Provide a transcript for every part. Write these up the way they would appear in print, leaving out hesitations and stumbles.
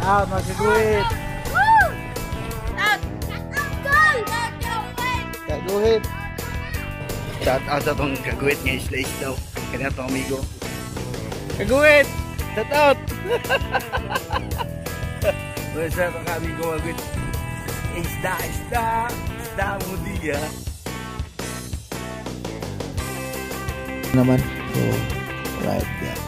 out, magkaguhit. Kaguhit. Shout out sa itong kaguhit nga isla-is daw. Kanya itong amigo. Kaguhit! Shout out! Well, sa itong amigo kaguhit. Isda mo diya. Naman. So, right, yeah.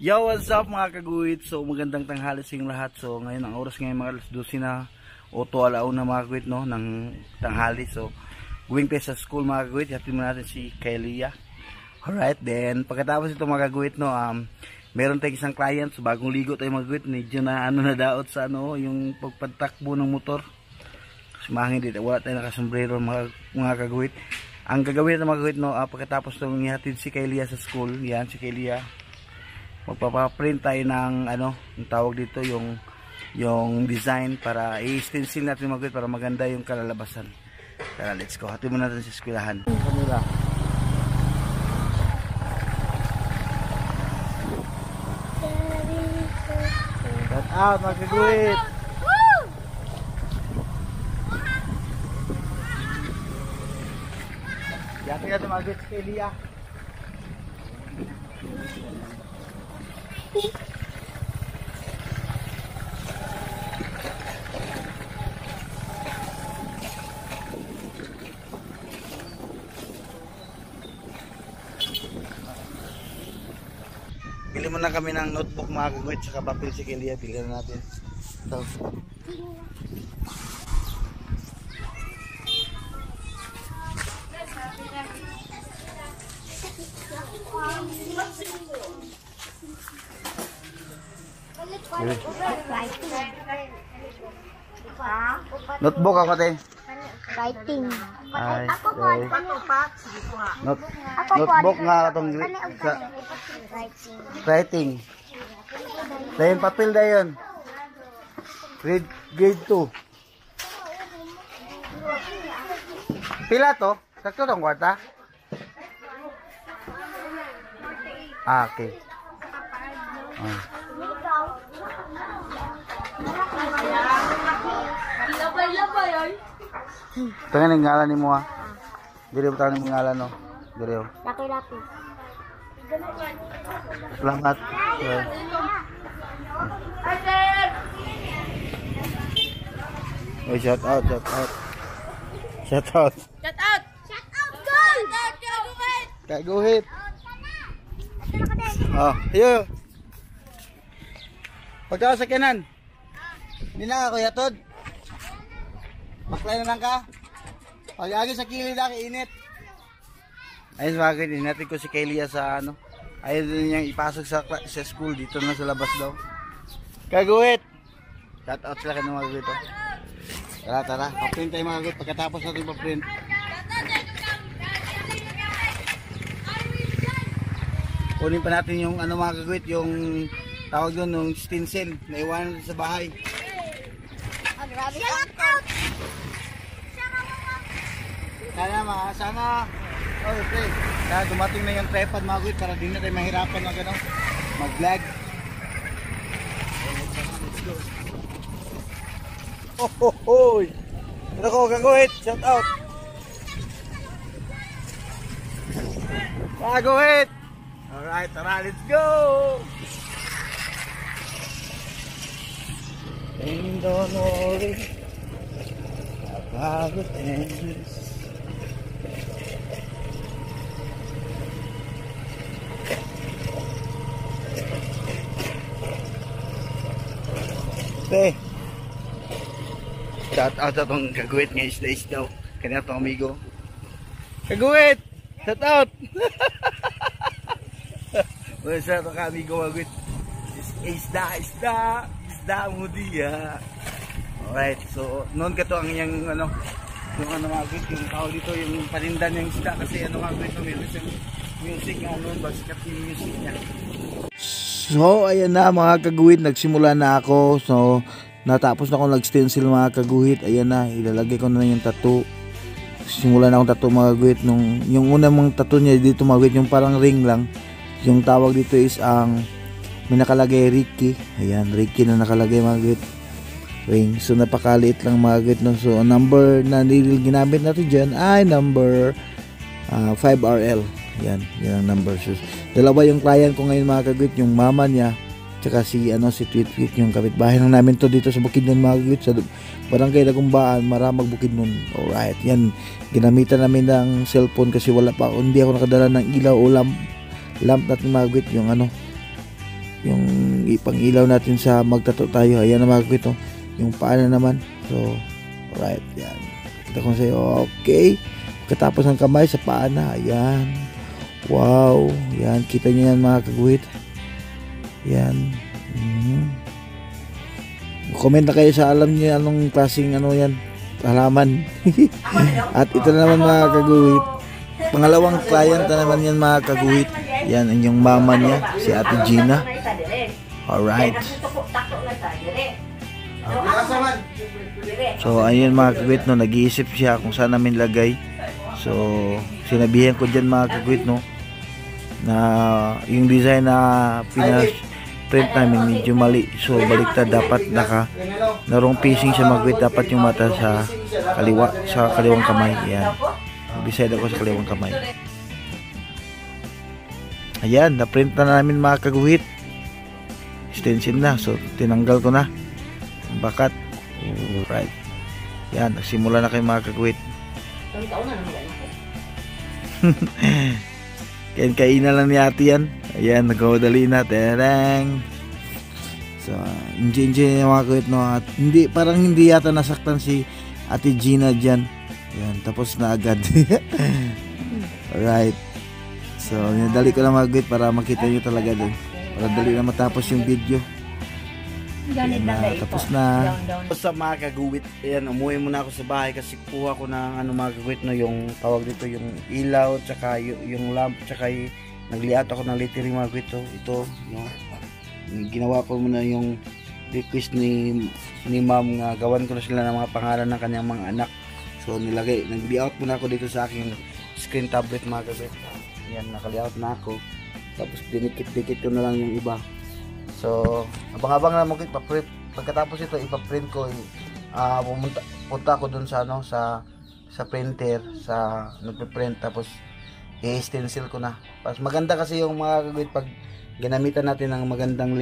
Yo, what's up mga kaguhit? So magandang tanghali sa inyong lahat. So ngayon ang oras ngayon mga alas 12 na o 12 na mga kaguhit no, ng tanghali. So going tayo sa school mga kaguhit. Hatid mo natin si Kailia. Alright, then pagkatapos ito mga kaguhit no, meron tayong isang client. So bagong ligo tayo mga kaguhit. Medyo na na daot sa yung pagpatakbo ng motor. Sumangin dito, wala tayo nakasombrero mga kaguhit. Ang gagawin ng mga kaguhit no, pagkatapos nung ihatid si Kailia sa school, yan si Kailia, magpapaprint tayo ng yung tawag dito yung design para i-stencil natin mga kaguhit para maganda yung kalalabasan. Tara, let's go. Hatid mo natin sa eskwelahan. Kamila. Shout out mga kaguhit. Yati natin mga kaguhit sa Kailia. Bili mo na kami ng notebook mga kaguhit saka papel si Kailia. Bili na natin ito. Notebook ako te. Writing. Ay, Ako po. notebook nga atong writing. Dayon papel dayon. Grade 2. Pila to? Sakto tong kwarta? Okay. Tangan ang ngalan ni mo ha. Dire mo tangan ang ngalan no. Dire. Laki-laki. Selamat. Oh, shout out. Shout out. Kaguhit. Oh, ayo. Pagkaw sa kanan. Hindi na ako yatod. Maklay na lang ka. Pag-agi sa kilid na, init. Ayun sa akin, inatin ko si Kailia sa ayaw din niyang ipasok sa school. Dito na sa labas daw. Kaguhit. Shout out sila ka ng mga kaguhit. Tara. Pa-print tayo mga kaguhit. Pagkatapos natin pa-print. Kunin pa natin yung mga kaguhit. Yung tawag doon, yung stencil. Naiwanan natin sa bahay. Shout out! Sana okay. Kaya dumating na yung tripod mga kaguhit para din na tayo mahirapan mag-vlog. Let's go. Oh. Ito ko kaguhit, shout out. Kaguhit. Alright, tara, let's go. And don't worry about the things. Shout out sa itong kaguhit nga isla-is daw. Kanya itong amigo. Kaguhit! Shout out! Well, sa itong amigo kaguhit. Isda mo diya. Alright, so noon ka to ang iyang yung mga kaguhit, yung tao dito, yung panindan ng isda kasi kaguhit, meron siyang music nga noon, basikat yung music niya. So ayan na mga kaguhit, nagsimula na ako. So natapos na ako nag-stencil mga kaguhit. Ayan na, ilalagay ko na yung tattoo. nagsimula na akong tattoo mga kagwit. Yung unang mong tattoo niya dito mga kagwit, yung parang ring lang. Yung tawag dito is ang may nakalagay Ricky. Ayan, Ricky na nakalagay mga kagwit. Ring. So napakaliit lang mga kagwit, no? So ang number na ginamit natin dyan ay number 5RL. Yan ang number. So, dalawa yung client ko ngayon mga kagwit, yung mama niya tsaka si Tweet Tweet, yung kapitbahay lang namin to dito sa Bukidnon mga kagwit, sa barangay Dagumbaan, Maramag, Bukidnon. Alright, yan, ginamitan namin ng cellphone kasi wala pa, hindi ako nakadala ng ilaw o lamp natin mga kagwit, yung ipang ilaw natin sa magtato tayo. Ayan na mga kagwit, oh. Yung paana naman. So alright, yan, kita ko sa'yo. Okay, pagkatapos ng kamay sa paana, ayan, wow, yan, kita nyo yan mga kagwit. Yan. Comment na kayo sa alam niyo anong klaseng yan, halaman. At ito na naman mga kaguhit, pangalawang client na naman yan mga kaguhit. Yan ang yung mama niya, si Ate Gina. Alright. So ayun mga kaguhit, no, nag-iisip siya kung saan namin lagay. So sinabihan ko dyan mga kaguhit, no, na yung design na print namin medyo mali, so baliktad, dapat narong facing siya magwit, dapat yung mata sa kaliwang kamay. Yan, decide ako sa kaliwang kamay. Ayan, na print na namin mga kaguhit, stencil na, so tinanggal ko na ang bakat. Alright, yan, nagsimula na kayo mga kaguhit. Kain na lang ni ate yan. Ayan, nagkawadali na. Tereng. So, enjoy yung mga kagwit, no? At parang hindi yata nasaktan si Ate Gina dyan. Ayan, tapos na agad. Alright. So, dali ko lang mga kagwit para makita nyo talaga din. Para dali na matapos yung video. Ayan na, tapos na. Sa mga kagwit, ayan, umuwi muna ako sa bahay kasi kuha ko ng mga kagwit, no? Yung tawag dito, yung ilaw, tsaka yung lamp, tsaka nagliat ako ng lettering mga kagwit. Ito, no? Ginawa ko muna yung request ni ma'am nga gawan ko na sila ng mga pangalan ng kanyang mga anak. So nag-layout muna ako dito sa aking screen tablet mga kagwit. Ayan, naka-layout na ako. Tapos dinikit-dikit ko na lang yung iba. So abang-abang na mga kagwit, pagkatapos ito ipaprint ko, punta ako dun sa sa printer, sa nagpe-print, tapos i-stencil ko na. Pas maganda kasi yung mga kagwit pag ginamitan natin ng magandang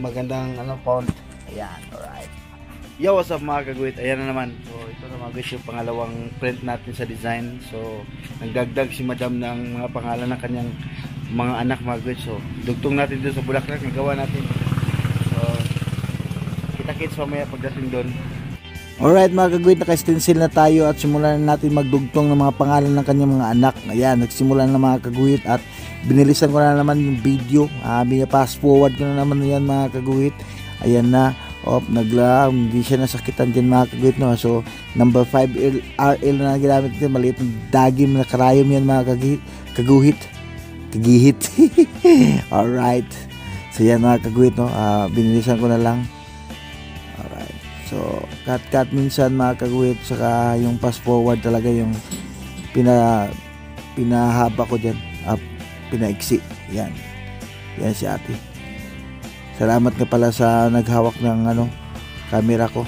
magandang font. Ayan, alright. Yo, what's up mga kagwit? Ayan na naman. So ito na mga guys yung pangalawang print natin sa design. So nagdagdag si madam ng mga pangalan ng kanyang mga anak mga kagwit. So dugtong natin doon sa bulaklak, nagawa natin. So kita-kits mamaya pagdating doon. Alright mga kagwit, naka-stencil na tayo at simulan na natin magdugtong ng mga pangalan ng kanyang mga anak. Ayan, nagsimula na mga kagwit at binilisan ko na naman yung video. Pass forward ko na naman yan mga kagwit. Ayan na, hindi siya nasakitan dyan mga kagwit, no? So number 5RL na ginamit din, maliit ng dagim na karayom yan mga kagihit. Alright, so yan mga kagwit, no? Binilisan ko na lang. Alright, so cut minsan mga kagwit, saka yung pass forward talaga yung pinahaba ko dyan, pinaiksi. Yan si ate. Salamat nga pala sa naghawak ng camera ko.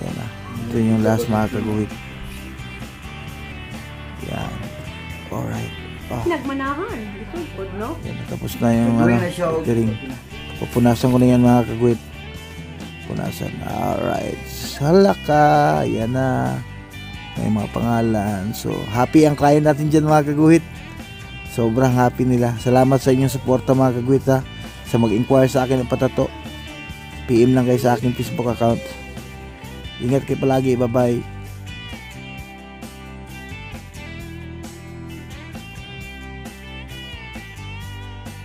Yan na, ito yung last mga kagwit. Yan, alright. Nagmanahan, ito good, no? Yan, tapos na yung lettering. Pupunasan ko na yan mga kagwit. Punasan. Alright, salaka. Yan na, may mga pangalan. So happy ang client natin dyan mga kagwit. Sobrang happy nila. Salamat sa inyong suporta mga kagwit, ha. Sa mag-inquire sa akin ng patato, PM lang kayo sa aking Facebook account. Ingat kayo palagi. Bye bye.